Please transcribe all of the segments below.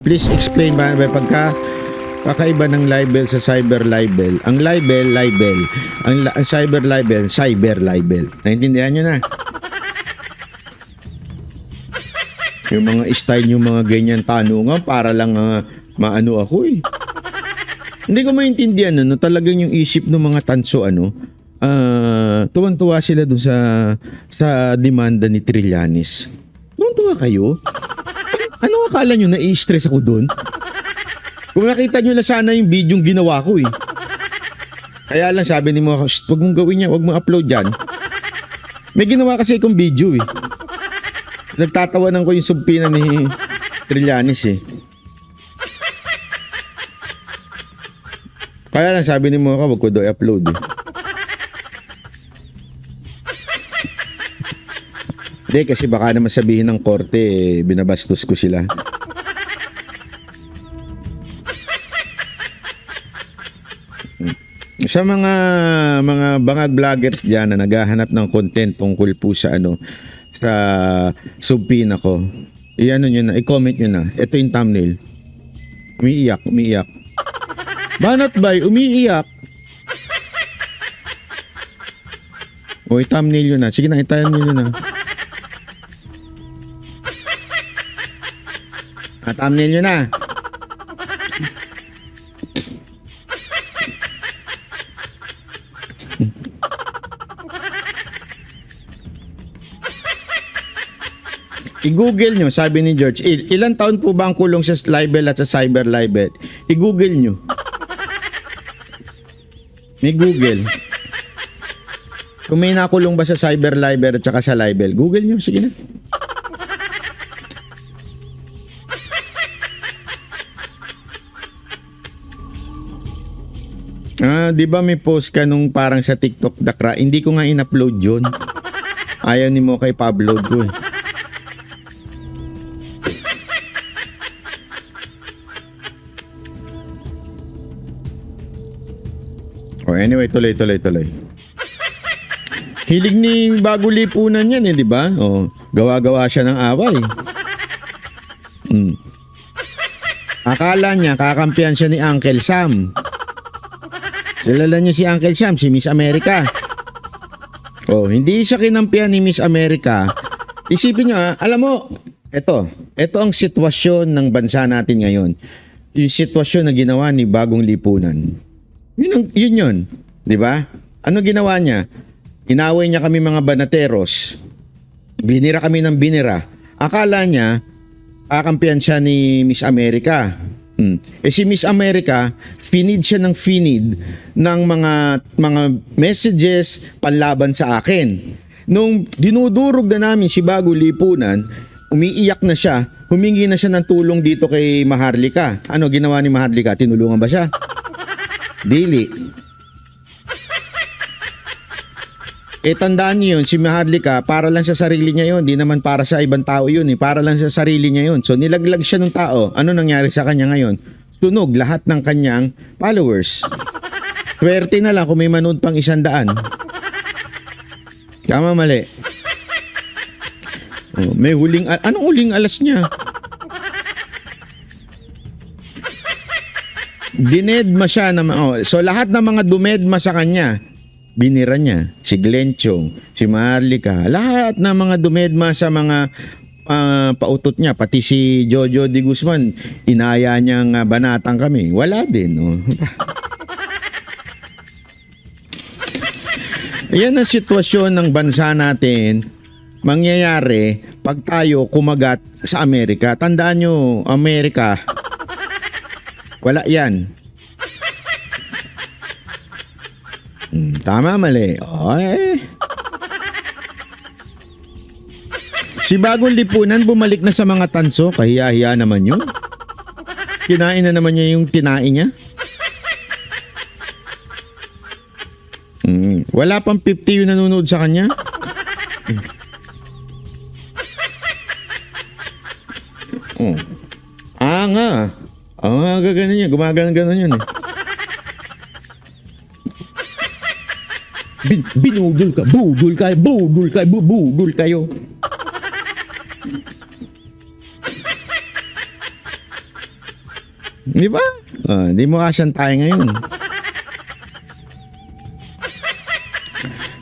Please explain ba pagka kakaiba ng libel sa cyber libel. Ang libel, libel. Ang cyber libel, cyber libel. Naintindihan nyo na? Yung mga style, yung mga ganyan tanungan para lang maano ako eh. Hindi ko maintindihan no, talagang yung isip ng mga tanso tuwan-tuwa sila dun sa demanda ni Trillanes. Tuwan-tuwa kayo? Ano akala nyo, na-i-stress ako dun? Kung nakita nyo na sana yung video yung ginawa ko eh. Kaya lang sabi ni mga, huwag mong gawin yan, huwag mong upload yan. May ginawa kasi akong video eh. Nagtatawanan ko yung sumpina ni Trillanes eh. Kaya lang sabi ni mga, huwag ko daw i-upload eh. Hindi, kasi baka naman sabihin ng korte, binabastos ko sila. Sa mga bangag vloggers diyan na naghahanap ng content tungkol po sa sa subpina ko, i-comment nyo na. Ito yung thumbnail. Umiiyak. Banat bay, umiiyak. O, i-thumbnail yun na. Sige na, itayan nyo na. Thumbnail nyo na. I-google nyo, sabi ni George, ilang taon po ba ang kulong sa libel at sa cyber libel? I-google nyo. May Google. Kung may nakulong ba sa cyber libel at saka sa libel, Google nyo, sige na. Di ba may post ka nung parang sa TikTok dakra? Hindi ko nga in-upload yun. Ayaw ni mo kay pa-upload ko eh. Oh, anyway, tuloy. Hilig ni Bago Lipunan yan eh, di ba? Oh, gawa-gawa siya ng away. Akala niya kakampihan siya ni Uncle Sam. Kilala niyo si Uncle Sam, si Miss America. Oh, hindi siya kinampihan ni Miss America. Isipin niyo, alam mo, ito ang sitwasyon ng bansa natin ngayon. Yung sitwasyon na ginawa ni Bagong Lipunan. Yun, di ba? Ano ginawa niya? Inaway niya kami mga banateros. Binira kami ng binira. Akala niya, kakampihan siya ni Miss America. Si Miss America, finid siya ng finid ng mga messages panlaban sa akin. Nung dinudurog na namin si Bago Lipunan, umiiyak na siya, humingi na siya ng tulong dito kay Maharlika. Ano ginawa ni Maharlika? Tinulungan ba siya? Dili. Tandaan niyo yun, si Maharlika, para lang sa sarili niya yun. Di naman para sa ibang tao yun eh. Para lang sa sarili niya yun. So nilaglag siya ng tao. Ano nangyari sa kanya ngayon? Sunog lahat ng kanyang followers. Swerte na lang kung may manood pang 100. Tama, mali. Oh, may huling... Anong huling alas niya? Dinedma siya na... so lahat ng mga dumedma sa kanya, binira niya. Si Glenn Chong, si Maharlika, lahat ng mga dumedma sa mga pautot niya, pati si Jojo de Guzman, inaya niyang banatang kami. Wala din. Oh. Ayan ang sitwasyon ng bansa natin mangyayari pag tayo kumagat sa Amerika. Tandaan nyo, Amerika, wala yan. Tama, mali. Ay. Si Bagong Lipunan bumalik na sa mga tanso. Kahiya-hiya naman yun. Kinain na naman niya yung tinain niya. Wala pang 50 yung nanonood sa kanya. Nga. Gaganon niya. Gumagano-ganon yun eh. Binudol ka, budol kayo. Di ba? Di mo kasyang tayo ngayon.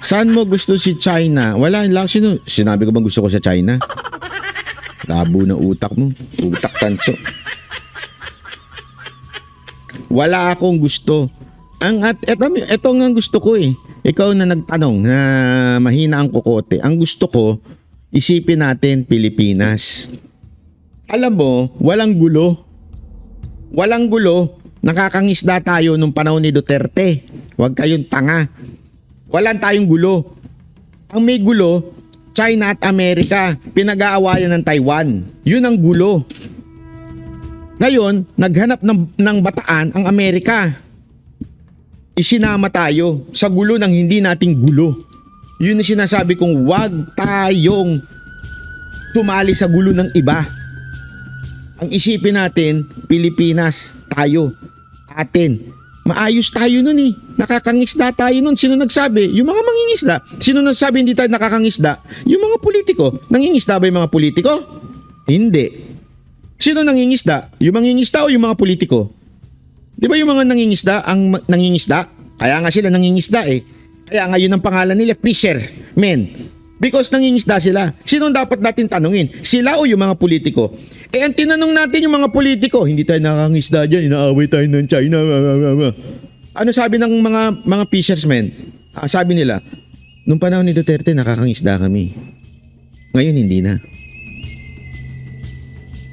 Saan mo gusto si China? Wala lang. Sinabi ko bang gusto ko sa China? Labo ng utak mo. Utak tanso. Wala akong gusto. Ito ang gusto ko eh. Ikaw na nagtanong na mahina ang kukote. Ang gusto ko, isipin natin Pilipinas. Alam mo, walang gulo. Walang gulo. Nakakangisda tayo nung panahon ni Duterte. Huwag kayong tanga. Walang tayong gulo. Ang may gulo, China at Amerika. Pinag-aawayan ng Taiwan. Yun ang gulo. Ngayon, naghanap ng bataan ang Amerika. Isinama tayo sa gulo ng hindi nating gulo. Yun ang sinasabi kong wag tayong sumali sa gulo ng iba. Ang isipin natin, Pilipinas, tayo, atin. Maayos tayo nun eh. Nakakangisda tayo nun. Sino nagsabi? Yung mga mangingisda. Sino nagsabi hindi tayo nakakangisda? Yung mga politiko. Nangingisda ba yung mga politiko? Hindi. Sino nangingisda? Yung mangingisda o yung mga politiko? Di ba yung mga nangingisda ang nangingisda? Kaya nga sila nangingisda eh. Kaya nga yun ang pangalan nila, fishermen. Because nangingisda sila. Sino dapat natin tanungin? Sila o yung mga politiko? Ang tinanong natin yung mga politiko, hindi tayo nakakangisda dyan, inaaway tayo ng China. Ano sabi ng mga fishermen? Sabi nila, nung panahon ni Duterte, nakakangisda kami. Ngayon, hindi na.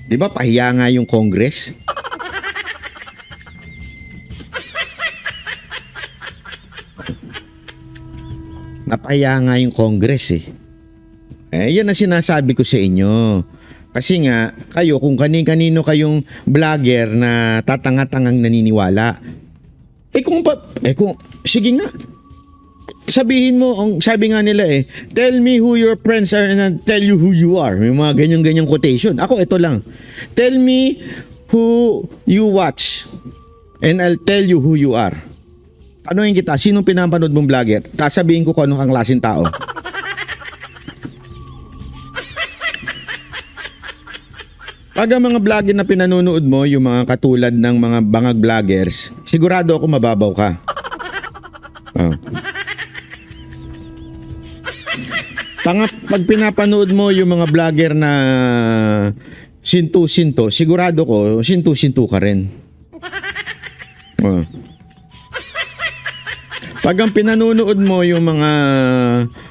Di ba pahiya nga yung Congress? Napahiya nga yung Congress eh. Yan ang sinasabi ko sa inyo. Kasi nga, kayo, kung kanino kayong vlogger na tatanga-tangang naniniwala, sige nga, sabihin mo, sabi nga nila tell me who your friends are and tell you who you are. May mga ganyan-ganyang quotation. Ako, ito lang. Tell me who you watch and I'll tell you who you are. Tanungin kita, sinong pinapanood mong vlogger? Sasabihin ko kung anong kang klaseng tao. Pag ang mga vlogger na pinanonood mo, yung mga katulad ng mga bangag vloggers, sigurado ako mababaw ka. Pag pinapanood mo yung mga vlogger na sintu-sinto, sigurado ko, sintu-sintu ka rin. Pag ang pinanonood mo yung mga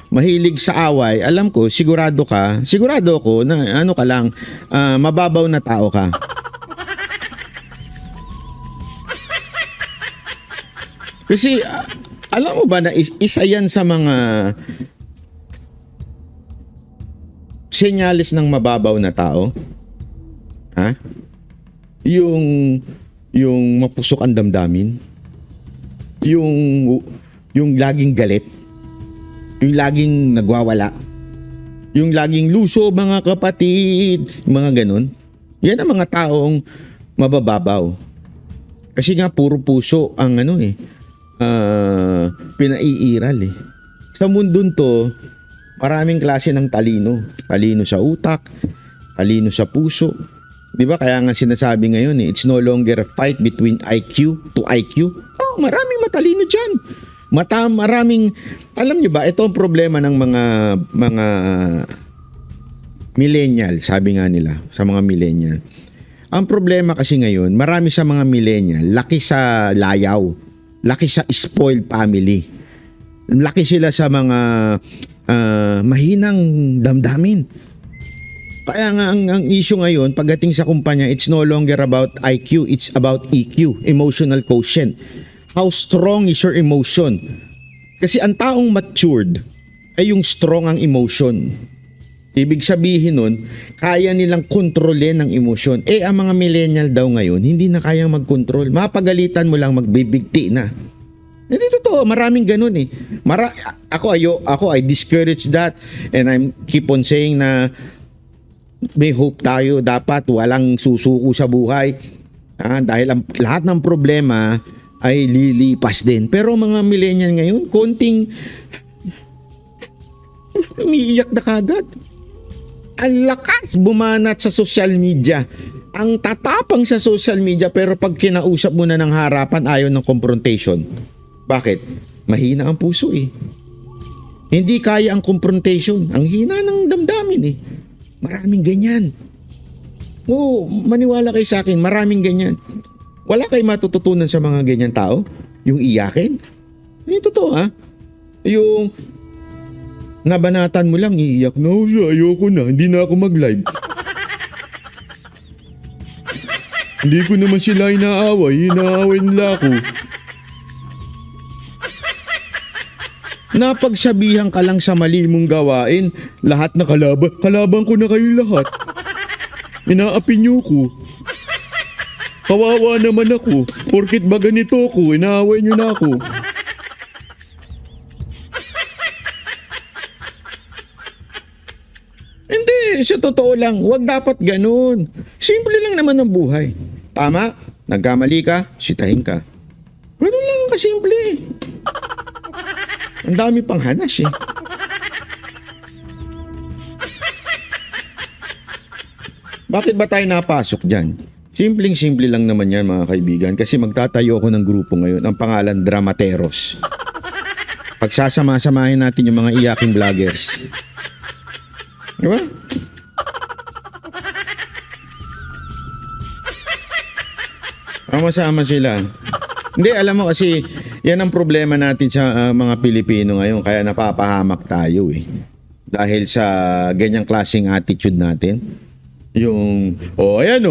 mahilig sa away, alam ko, sigurado ako na ano ka lang, mababaw na tao ka. Kasi, alam mo ba na isa yan sa mga senyales ng mababaw na tao? Ha? Yung mapusok ang damdamin? Yung laging galit, yung laging nagwawala, yung laging luso mga kapatid, mga ganun. Yan ang mga taong mabababaw. Kasi nga puro puso ang pinaiiral eh. Sa mundon to, maraming klase ng talino. Talino sa utak, talino sa puso. Di ba? Kaya nga sinasabi ngayon it's no longer a fight between IQ to IQ. Maraming matalino dyan. Maraming, alam nyo ba, ito ang problema ng mga millennial, sabi nga nila, sa mga millennial. Ang problema kasi ngayon, marami sa mga millennial, laki sa layaw, laki sa spoiled family. Laki sila sa mga mahinang damdamin. Kaya nga ang issue ngayon, pagdating sa kumpanya, it's no longer about IQ, it's about EQ, emotional quotient. How strong is your emotion? Kasi ang taong matured ay yung strong ang emotion. Ibig sabihin nun, kaya nilang kontrolin ang emosyon. Ang mga millennial daw ngayon, hindi na kayang mag-control. Mapagalitan mo lang, magbibigti na. Hindi totoo, maraming ganun eh. Ako, I discourage that and I keep on saying na may hope tayo, dapat walang susuko sa buhay. Dahil lahat ng problema ay lilipas din. Pero mga millennial ngayon, konting umiiyak na kagad. Ang lakas bumanat sa social media. Ang tatapang sa social media pero pag kinausap mo na ng harapan ayaw ng confrontation. Bakit? Mahina ang puso eh. Hindi kaya ang confrontation. Ang hina ng damdamin eh. Maraming ganyan. Oo, maniwala kayo sa akin, maraming ganyan. Wala kayo matututunan sa mga ganyan tao? Yung iyakin? Yung totoo ha? Yung nabanatan mo lang, iiyak na ako siya, ayoko na, hindi na ako mag-live. Hindi ko naman sila inaaway nila ako. Napagsabihan ka lang sa mali mong gawain, lahat na kalaban ko na kayo lahat. Inaapi niyo ko. Kawawa naman ako, porkit ba ganito ko, inaaway niyo na ako. Hindi, sa totoo lang, wag dapat ganun. Simple lang naman ang buhay. Tama, nagkamali ka, sitahin ka. Ganun lang kasimple. Ang dami pang hanas eh. Bakit ba tayo napasok dyan? Simpleng-simple lang naman yan mga kaibigan kasi magtatayo ako ng grupo ngayon. Ang pangalan Dramateros. Pagsasama-samahin natin yung mga iyaking vloggers. Diba? Sama-sama sila. Hindi, alam mo kasi yan ang problema natin sa mga Pilipino ngayon kaya napapahamak tayo eh. Dahil sa ganyang klaseng attitude natin. Yung, ayan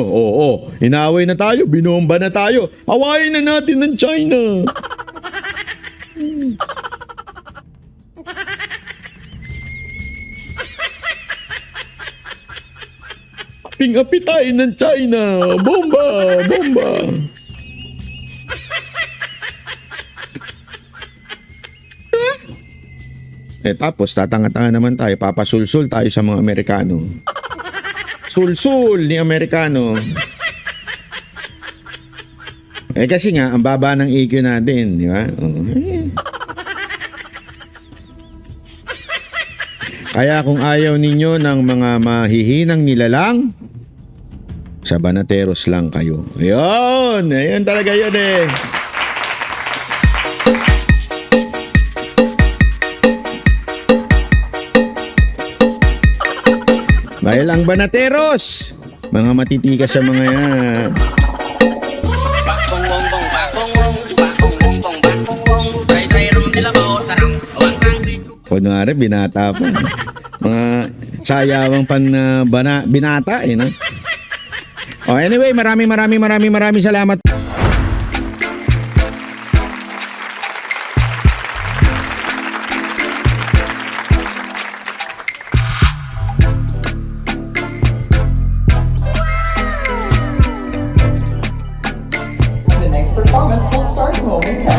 inaaway na tayo, binomba na tayo, awayin na natin ng China. Api tayo ng China, bomba, bomba. Tapos tatanga-tanga naman tayo, papasulsul tayo sa mga Amerikano. Sulsul ni Amerikano. Kasi nga, ang baba ng EQ natin, di ba? Kaya kung ayaw ninyo ng mga mahihinang nilalang, sa Banateros lang kayo. Ayun! Ayun talaga yun eh. Dahil ang Banateros, mga matitikas sa mga yan. Kunwari, binata pa. Mga sayawang binata eh, no? Anyway, maraming salamat. The next performance will start momentarily.